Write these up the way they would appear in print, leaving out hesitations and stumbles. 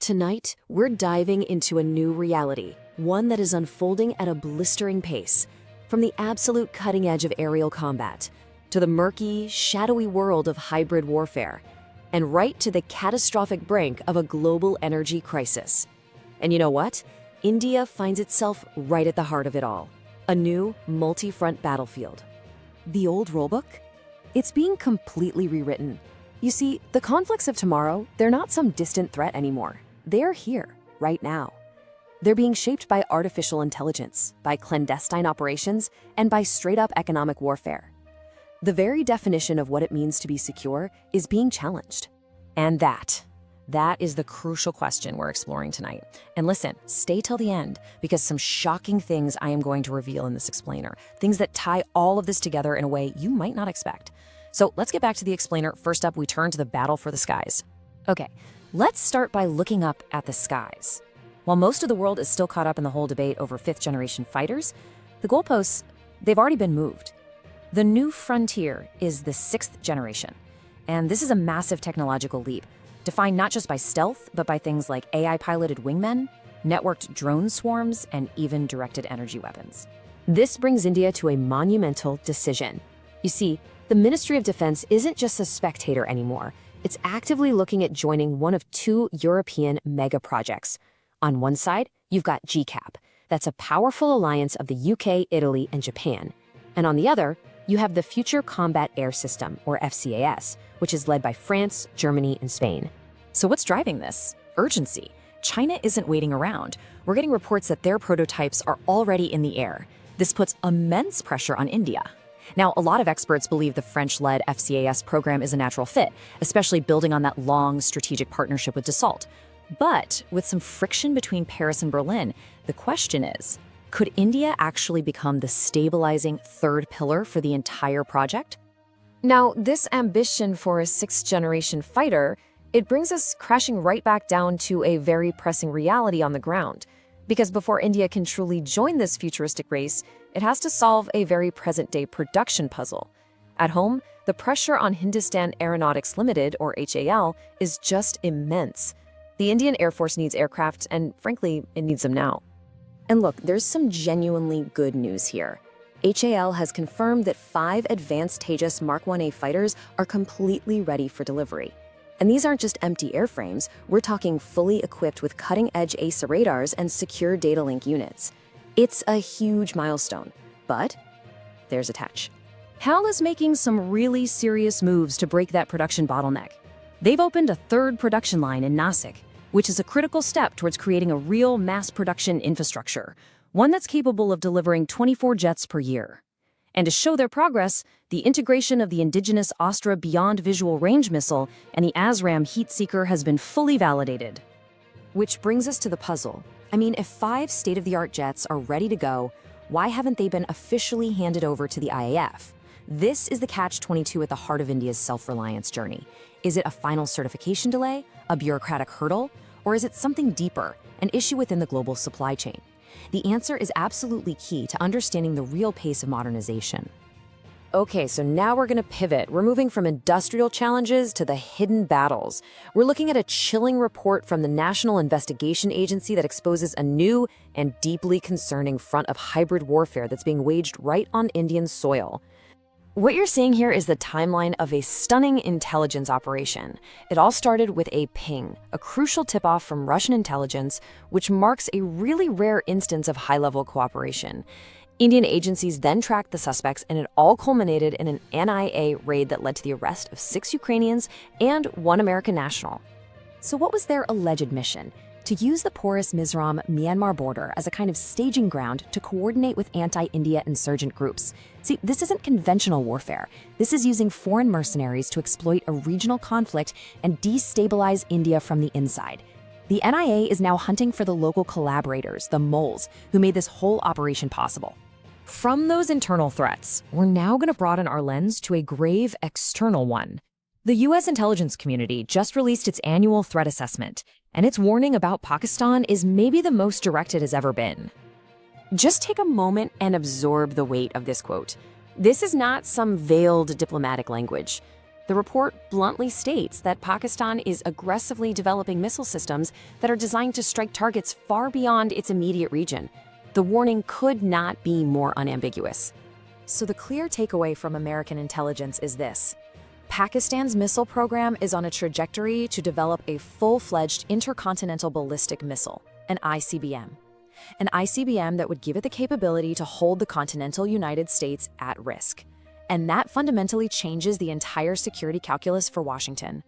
Tonight, we're diving into a new reality, one that is unfolding at a blistering pace. From the absolute cutting edge of aerial combat, to the murky, shadowy world of hybrid warfare, and right to the catastrophic brink of a global energy crisis. And you know what? India finds itself right at the heart of it all. A new, multi-front battlefield. The old rulebook? It's being completely rewritten. You see, the conflicts of tomorrow, they're not some distant threat anymore. They're here, right now. They're being shaped by artificial intelligence, by clandestine operations, and by straight-up economic warfare. The very definition of what it means to be secure is being challenged. And that is the crucial question we're exploring tonight. And listen, stay till the end, because some shocking things I am going to reveal in this explainer, things that tie all of this together in a way you might not expect. So let's get back to the explainer. First up, we turn to the battle for the skies. Okay, let's start by looking up at the skies. While most of the world is still caught up in the whole debate over fifth-generation fighters, the goalposts, they've already been moved. The new frontier is the sixth generation, and this is a massive technological leap, defined not just by stealth, but by things like AI-piloted wingmen, networked drone swarms, and even directed energy weapons. This brings India to a monumental decision. You see, the Ministry of Defense isn't just a spectator anymore. It's actively looking at joining one of two European mega projects. On one side, you've got GCAP. That's a powerful alliance of the UK, Italy, and Japan. And on the other, you have the Future Combat Air System, or FCAS, which is led by France, Germany, and Spain. So what's driving this? Urgency. China isn't waiting around. We're getting reports that their prototypes are already in the air. This puts immense pressure on India. Now, a lot of experts believe the French-led FCAS program is a natural fit, especially building on that long strategic partnership with Dassault. But with some friction between Paris and Berlin, the question is, could India actually become the stabilizing third pillar for the entire project? Now, this ambition for a sixth-generation fighter, it brings us crashing right back down to a very pressing reality on the ground. Because before India can truly join this futuristic race, it has to solve a very present-day production puzzle. At home, the pressure on Hindustan Aeronautics Limited, or HAL, is just immense. The Indian Air Force needs aircraft, and frankly, it needs them now. And look, there's some genuinely good news here. HAL has confirmed that 5 advanced Tejas Mark 1A fighters are completely ready for delivery. And these aren't just empty airframes, we're talking fully equipped with cutting-edge ASA radars and secure data link units. It's a huge milestone, but there's a catch. HAL is making some really serious moves to break that production bottleneck. They've opened a third production line in Nasik, which is a critical step towards creating a real mass production infrastructure, one that's capable of delivering 24 jets per year. And to show their progress, the integration of the indigenous Astra Beyond Visual Range missile and the ASRAAM heat seeker has been fully validated. Which brings us to the puzzle. I mean, if 5 state-of-the-art jets are ready to go, why haven't they been officially handed over to the IAF? This is the catch-22 at the heart of India's self-reliance journey. Is it a final certification delay, a bureaucratic hurdle, or is it something deeper, an issue within the global supply chain? The answer is absolutely key to understanding the real pace of modernization. Okay, so now we're going to pivot. We're moving from industrial challenges to the hidden battles. We're looking at a chilling report from the National Investigation Agency that exposes a new and deeply concerning front of hybrid warfare that's being waged right on Indian soil. What you're seeing here is the timeline of a stunning intelligence operation. It all started with a ping, a crucial tip-off from Russian intelligence, which marks a really rare instance of high-level cooperation. Indian agencies then tracked the suspects, and it all culminated in an NIA raid that led to the arrest of 6 Ukrainians and 1 American national. So what was their alleged mission? To use the porous Mizoram-Myanmar border as a kind of staging ground to coordinate with anti-India insurgent groups. See, this isn't conventional warfare. This is using foreign mercenaries to exploit a regional conflict and destabilize India from the inside. The NIA is now hunting for the local collaborators, the moles, who made this whole operation possible. From those internal threats, we're now going to broaden our lens to a grave external one. The U.S. intelligence community just released its annual threat assessment, and its warning about Pakistan is maybe the most direct it has ever been. Just take a moment and absorb the weight of this quote. This is not some veiled diplomatic language. The report bluntly states that Pakistan is aggressively developing missile systems that are designed to strike targets far beyond its immediate region. The warning could not be more unambiguous. So the clear takeaway from American intelligence is this: Pakistan's missile program is on a trajectory to develop a full-fledged intercontinental ballistic missile, an ICBM. An ICBM that would give it the capability to hold the continental United States at risk. And that fundamentally changes the entire security calculus for Washington.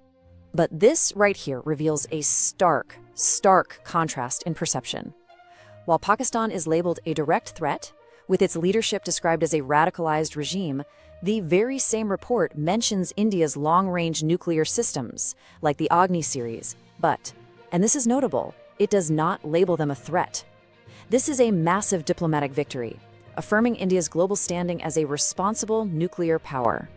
But this right here reveals a stark contrast in perception. While Pakistan is labeled a direct threat, with its leadership described as a radicalized regime, the very same report mentions India's long-range nuclear systems, like the Agni series, but, and this is notable, it does not label them a threat. This is a massive diplomatic victory, affirming India's global standing as a responsible nuclear power.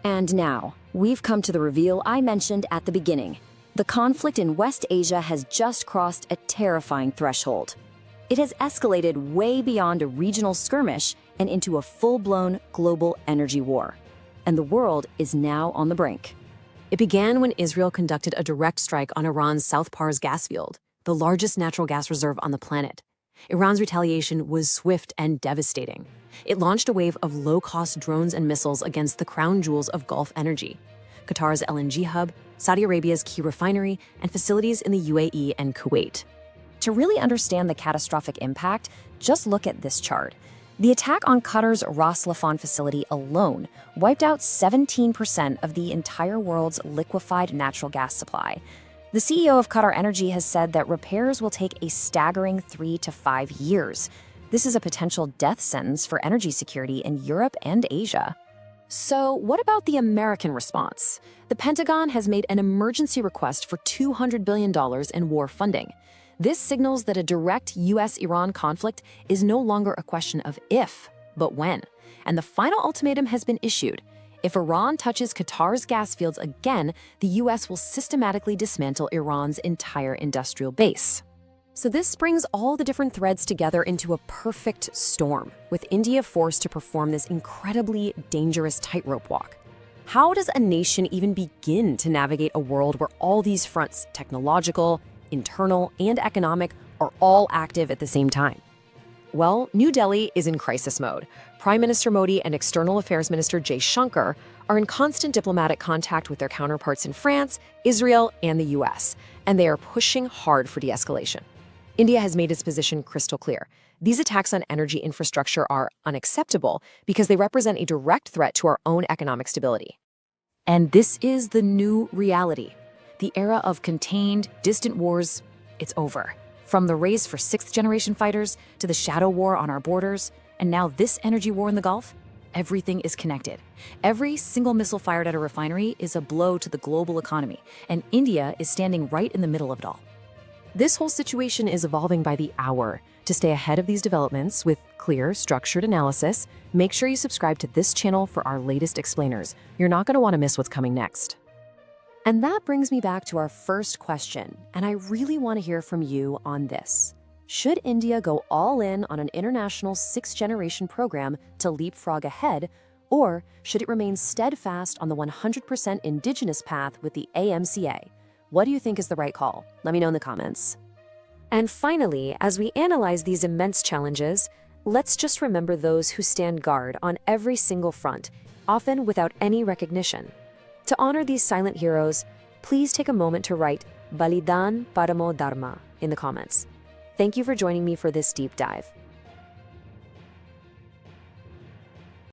And now, we've come to the reveal I mentioned at the beginning. The conflict in West Asia has just crossed a terrifying threshold. It has escalated way beyond a regional skirmish and into a full-blown global energy war. And the world is now on the brink. It began when Israel conducted a direct strike on Iran's South Pars gas field, the largest natural gas reserve on the planet. Iran's retaliation was swift and devastating. It launched a wave of low-cost drones and missiles against the crown jewels of Gulf energy, Qatar's LNG hub, Saudi Arabia's key refinery, and facilities in the UAE and Kuwait. To really understand the catastrophic impact, just look at this chart. The attack on Qatar's Ras Laffan facility alone wiped out 17% of the entire world's liquefied natural gas supply. The CEO of Qatar Energy has said that repairs will take a staggering 3 to 5 years. This is a potential death sentence for energy security in Europe and Asia. So what about the American response? The Pentagon has made an emergency request for $200 billion in war funding. This signals that a direct US-Iran conflict is no longer a question of if, but when. And the final ultimatum has been issued. If Iran touches Qatar's gas fields again, the US will systematically dismantle Iran's entire industrial base. So this brings all the different threads together into a perfect storm, with India forced to perform this incredibly dangerous tightrope walk. How does a nation even begin to navigate a world where all these fronts, technological, internal, and economic, are all active at the same time? Well, New Delhi is in crisis mode. Prime Minister Modi and External Affairs Minister Jay Shankar are in constant diplomatic contact with their counterparts in France, Israel, and the US, and they are pushing hard for de-escalation. India has made its position crystal clear. These attacks on energy infrastructure are unacceptable because they represent a direct threat to our own economic stability. And this is the new reality. The era of contained, distant wars, it's over. From the race for sixth-generation fighters to the shadow war on our borders, and now this energy war in the Gulf, everything is connected. Every single missile fired at a refinery is a blow to the global economy, and India is standing right in the middle of it all. This whole situation is evolving by the hour. To stay ahead of these developments with clear, structured analysis, make sure you subscribe to this channel for our latest explainers. You're not going to want to miss what's coming next. And that brings me back to our first question, and I really want to hear from you on this. Should India go all in on an international sixth-generation program to leapfrog ahead, or should it remain steadfast on the 100% indigenous path with the AMCA? What do you think is the right call? Let me know in the comments. And finally, as we analyze these immense challenges, let's just remember those who stand guard on every single front, often without any recognition. To honor these silent heroes, please take a moment to write Balidan Paramo Dharma in the comments. Thank you for joining me for this deep dive.